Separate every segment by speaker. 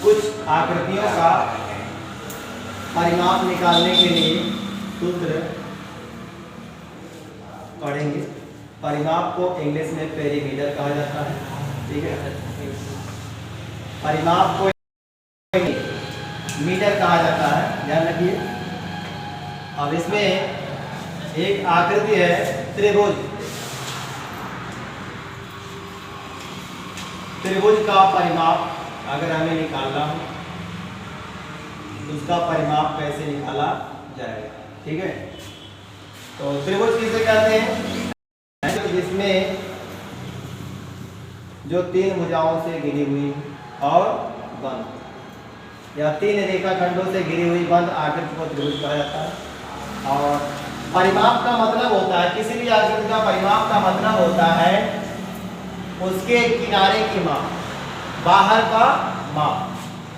Speaker 1: कुछ आकृतियों का परिमाप निकालने के लिए सूत्र पढ़ेंगे। परिमाप को इंग्लिश में पेरीमीटर कहा जाता है, ठीक है। परिमाप को मीटर कहा जाता है, ध्यान रखिए। अब इसमें एक आकृति है त्रिभुज। त्रिभुज का परिमाप अगर हमें निकालना हो उसका परिमाप कैसे निकाला जाएगा, ठीक है। तो त्रिभुज किसे कहते हैं? जिसमें जो तीन भुजाओं से घिरी हुई और बंद या तीन रेखाखंडों से घिरी हुई बंद आकृति को त्रिभुज कहा जाता है। और परिमाप का मतलब होता है, किसी भी आकृति का परिमाप का मतलब होता है उसके किनारे की माप, बाहर का माप,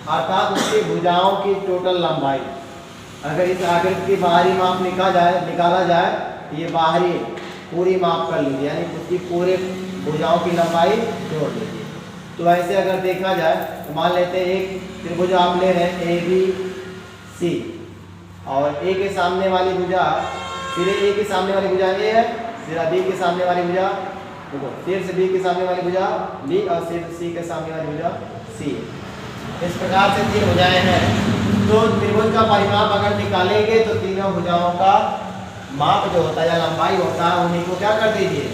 Speaker 1: अर्थात उसकी भुजाओं की टोटल लंबाई। अगर इस आकृति की बाहरी माप निकाला जाए तो ये बाहरी पूरी माप कर लीजिए, यानी उसकी पूरे भुजाओं की लंबाई जोड़ लीजिए। तो ऐसे अगर देखा जाए तो मान लेते हैं एक त्रिभुज आप ले रहे हैं ए बी सी, और ए के सामने वाली भुजा, सिरे ए के सामने वाली भुजा ए है, सिरा बी के सामने वाली भुजा, देखो शीर्ष बी के सामने वाली भुजा बी और शीर्ष सी के सामने वाली भुजा सी। इस प्रकार से तीन भुजाएं हैं। तो त्रिभुज का परिमाप अगर निकालेंगे तो तीनों भुजाओं का माप जो होता है या लंबाई होता है उन्हीं को क्या कर दीजिए,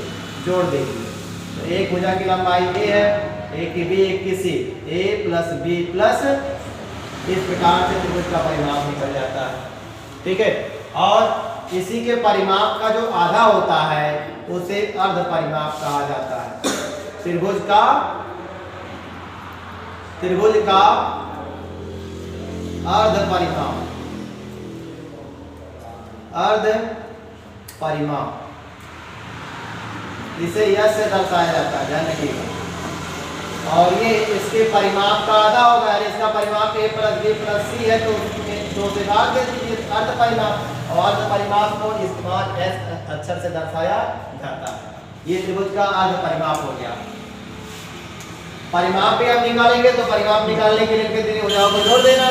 Speaker 1: जोड़ दीजिए। तो एक भुजा की लंबाई ए है, एक की बी, एक की सी, ए प्लस बी प्लस, इस प्रकार से त्रिभुज का परिमाप निकल जाता है, ठीक है। और इसी के परिमाप का जो आधा होता है उसे अर्ध परिमाप कहा जाता है। त्रिभुज का अर्ध परिमाप, अर्ध परिमाप इसे यश से दर्शाया जाता है, ध्यान रखिएगा। और ये इसके परिमाप का आधा होगा, यानी इसका परिमाप a प्लस बी प्लस सी है, तो दो से भाग दे दीजिए, अर्ध परिमाप। और अर्ध परिमाप को स्मॉल एस अक्षर से दर्शाया जाता है। ये त्रिभुज का अर्ध परिमाप हो गया। परिमाप भी हम निकालेंगे तो परिमाप निकालने के लिए तीन भुजाओं को जोड़ देना,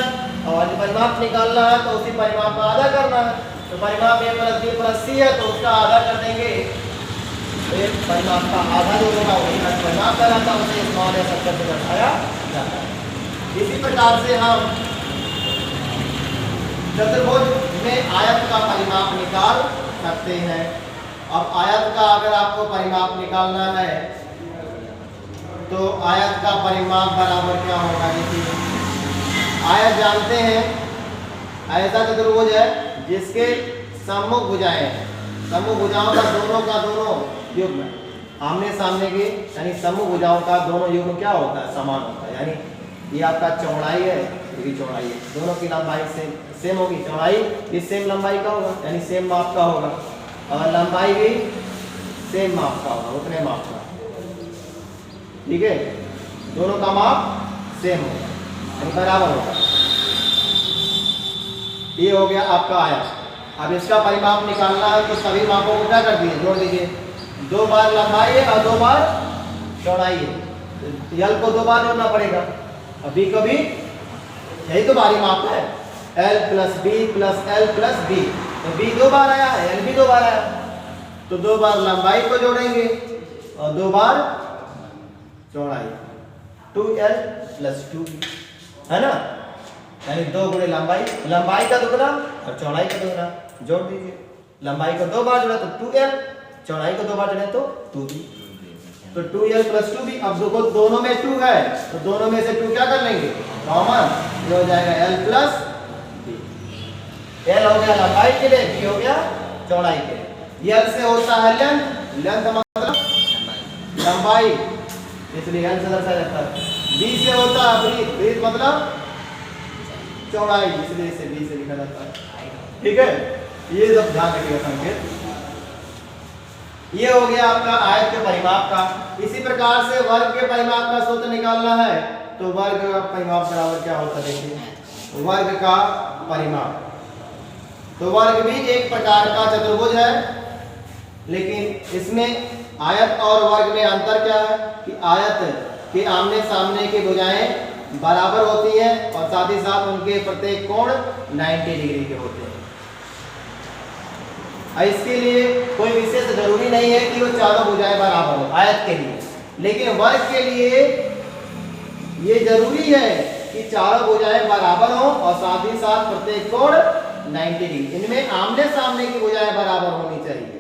Speaker 1: और परिमाप निकालना है तो उसी परिमाप का आधा करना है। तो परिमाप a प्लस बी प्लस सी है तो उसका आधा कर देंगे, परिमाप का आधा जो होगा वही परिमाप कहलाता है, उसे स्मॉल एस अक्षर से दर्शाया जाता है। इसी प्रकार से हम चतुर्भुज में आयत का परिमाप निकाल सकते हैं। अब आयत का अगर आपको परिमाप निकालना है तो आयत का परिमाप बराबर क्या होगा? देखिए आयत जानते हैं ऐसा चतुर्भुज है जिसके सम्मुख भुजाएं हैं, सम्मुख भुजाओं का दोनों युग्म आमने सामने के, यानी सम्मुख भुजाओं का दोनों युग्म क्या होता है? समान होता है। यानी ये आपका चौड़ाई है, ये भी चौड़ाई है, दोनों की लंबाई सेम होगी। चौड़ाई भी सेम लंबाई का होगा, यानी सेम माप का होगा, और लंबाई भी सेम माप का होगा, उतने माप का, ठीक है। दोनों का माप सेम होगा, यानी बराबर होगा। ये हो गया आपका आयत। अब इसका परिमाप निकालना है तो सभी मापों को क्या कर दिए, जोड़ दीजिए। 2 बार लंबाई है और 2 बार चौड़ाई है, यल को 2 बार जोड़ना पड़ेगा। अभी कभी यही तो बारी माप है, l plus B plus L plus B, तो बी 2 बार आया है, एल भी 2 बार आया, तो 2 बार लंबाई को जोड़ेंगे और 2 बार चौड़ाई, 2l प्लस 2 है ना, यानी 2 गुणे लंबाई, लंबाई का दुगना और चौड़ाई का दुगना, जोड़ दीजिए। लंबाई को 2 बार जोड़ा तो 2l, चौड़ाई को 2 बार जोड़े तो 2b, तो 2l प्लस 2b। अब देखो दोनों में 2 है तो दोनों में से 2 क्या कर लेंगे, कॉमन, ये हो जाएगा l प्लस b। l हो गया लंबाई के लिए, b हो गया चौड़ाई के लिए। l से होता है लेंथ, लेंथ मतलब लंबाई, इसलिए l से दर्शाया जाता है। b से होता है ब्रीथ, ब्रीथ मतलब चौड़ाई, इसलिए इसे b से लिखा जाता है, ठीक है। ये सब ध्यान रखिएगा संकेत। ये हो गया आपका आयत के परिमाप का। इसी प्रकार से वर्ग के परिमाप का सूत्र निकालना है तो वर्ग का परिमाप बराबर क्या होता है, देखिए वर्ग का परिमाप। तो वर्ग भी एक प्रकार का चतुर्भुज है, लेकिन इसमें आयत और वर्ग में अंतर क्या है कि आयत के आमने सामने की भुजाएं बराबर होती हैं और साथ ही साथ उनके प्रत्येक कोण 90 डिग्री के होते हैं। इसके लिए कोई विशेष जरूरी नहीं है कि वो चारों भुजाएं बराबर हो आयत के लिए, लेकिन वर्ग के लिए ये जरूरी है कि चारों भुजाएं बराबर हो और साथ ही साथ प्रत्येक कोण 90 डिग्री। इनमें आमने सामने की भुजाएं बराबर होनी चाहिए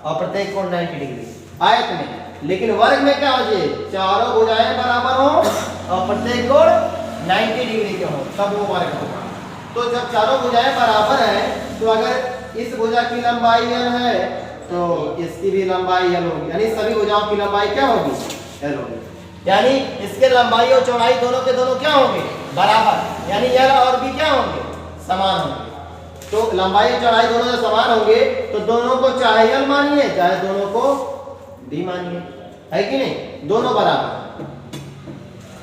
Speaker 1: और प्रत्येक कोण 90 डिग्री आयत में। लेकिन वर्ग में क्या हो जाए, चारों भुजाएं बराबर हो और प्रत्येक कोण 90 डिग्री के हो, तब वो वर्ग होगा। तो जब चारों भुजाएं बराबर हैं तो अगर इस भुजा की लंबाई l है तो इसकी भी लंबाई l होगी, यानी सभी भुजाओं की लंबाई क्या होगी, l होगी। यानी इसके लंबाई और चौड़ाई दोनों के दोनों क्या होंगे, बराबर, यानी l और b क्या होंगे, समान होंगे। तो लंबाई और चौड़ाई दोनों जब समान होंगे तो दोनों को चाहे l मानिए चाहे दोनों को b मानिए, है कि नहीं, दोनों बराबर।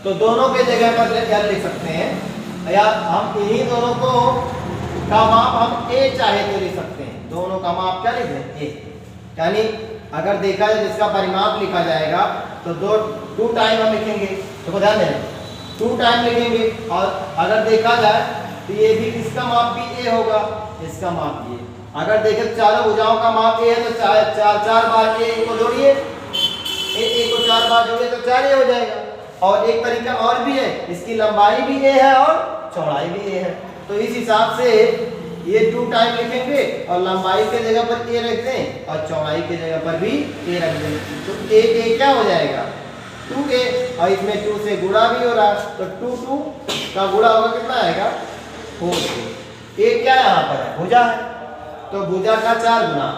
Speaker 1: तो दोनों के जगह पर l लिख सकते हैं, या हम इन्हीं दोनों को का माप हम a चाहे तो लिख सकते हैं। दोनों का माप क्या लिख दें, a। यानी अगर देखा जाए जिसका परिमाप लिखा जाएगा तो 2 टाइम हम लिखेंगे, तो ध्यान देना 2 टाइम लिखेंगे। और अगर देखा जाए तो ये भी इसका माप भी a होगा, इसका माप ये। अगर देखें तो चारों भुजाओं का माप a है तो चार बार a को जोड़िए, a को 4 बार जोड़िए तो 4 a हो जाएगा। और एक तरीका और भी है, इसकी लंबाई भी a है और चौड़ाई भी a है। तो इस हिसाब से ये 2 टाइम लिखेंगे और लंबाई के जगह पर a रख दें और चौड़ाई के जगह पर भी a रख दें, तो a क्या हो जाएगा, 2a। और इसमें 2 से गुणा भी हो रहा है तो 2 का गुणा होगा, कितना आएगा, 4a। a क्या यहाँ पर है, भुजा है, तो भुजा का 4 गुना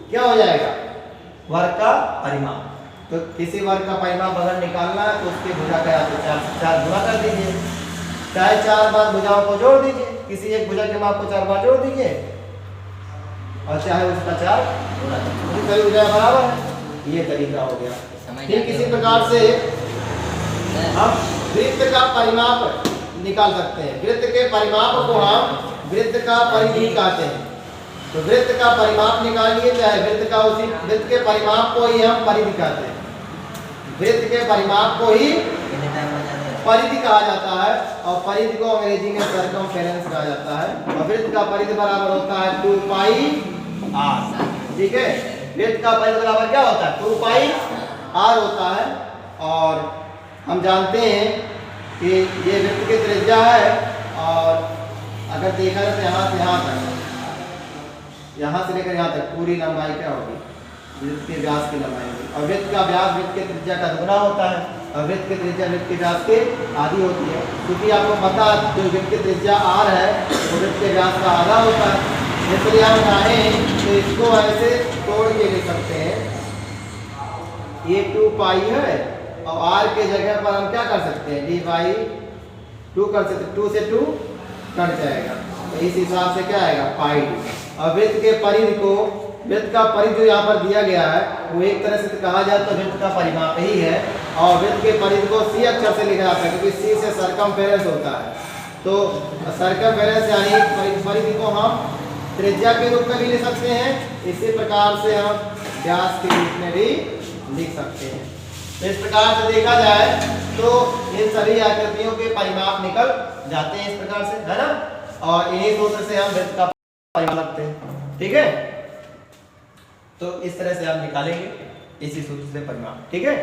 Speaker 1: क्या हो जाएगा, वर्ग का परिमाप। तो किसी वर्ग का परिमाप अगर निकालना है तो उसके भुजा का 4 गुना कर दीजिए, चाहे 4 बार भुजाओं को जोड़ दीजिए, किसी एक भुजा के माप को 4 बार जोड़ दीजिए और चाहे उसका 4 गुना कीजिए, सभी भुजाएं बराबर है। ये तरीका हो गया। ठीक इसी प्रकार से हम वृत्त का परिमाप निकाल सकते हैं। वृत्त के परिमाप को हम वृत्त का परिधि कहते हैं। तो वृत्त का परिमाप निकालिए, चाहे वृत्त के परिमाप को ही हम परिधि कहते हैं। वृत्त के परिमाप को ही परिधि कहा जाता है और परिधि को अंग्रेजी में सर्कमफेरेंस कहा जाता है। और वृत्त का परिधि बराबर होता है 2 पाई r। ठीक है, वृत्त का परिधि बराबर क्या होता है, 2 पाई r होता है। और हम जानते हैं कि ये वृत्त की त्रिज्या है और अगर देखा जाए तो यहाँ से लेकर यहाँ तक पूरी लंबाई क्या होगी, वृत्त के व्यास की लंबाई होगी। और वृत्त का व्यास वृत्त की त्रिज्या का दुगना होता है और वृत्त की त्रिज्या वृत्त के व्यास के आधी होती है। क्योंकि आपको पता जो वृत्त की त्रिज्या r है वो वृत्त के व्यास का आधा होता है। इसलिए हम चाहें तो इसको ऐसे तोड़ के लिख सकते हैं, ये 2 पाई है और r के जगह पर हम क्या कर सकते हैं, d/2 कर सकते हैं, 2 से 2 कट जाएगा तो इस हिसाब से क्या आएगा, पाई 2। और वृत्त के परिधि को, वृत्त का परिधि जो यहाँ पर दिया गया है वो एक तरह से कहा जाए तो वृत्त का परिमाप ही है। और वृत्त के परिधि को c अक्षर से लिखा जाता है क्योंकि c से सर्कमफेरेंस होता है। तो सर्कमफेरेंस यानी परिधि को हम त्रिज्या के रूप में भी लिख सकते हैं, इसी प्रकार से हम व्यास के रूप में भी लिख सकते हैं। तो इस प्रकार से देखा जाए तो इन सभी आकृतियों के परिमाप निकल जाते हैं इस प्रकार से, है ना। और इन्हीं सूत्र से हम वृत्त का परिमाप रखते हैं। ठीक है, तो इस तरह से आप निकालेंगे इसी सूत्र से परिमाप। ठीक है।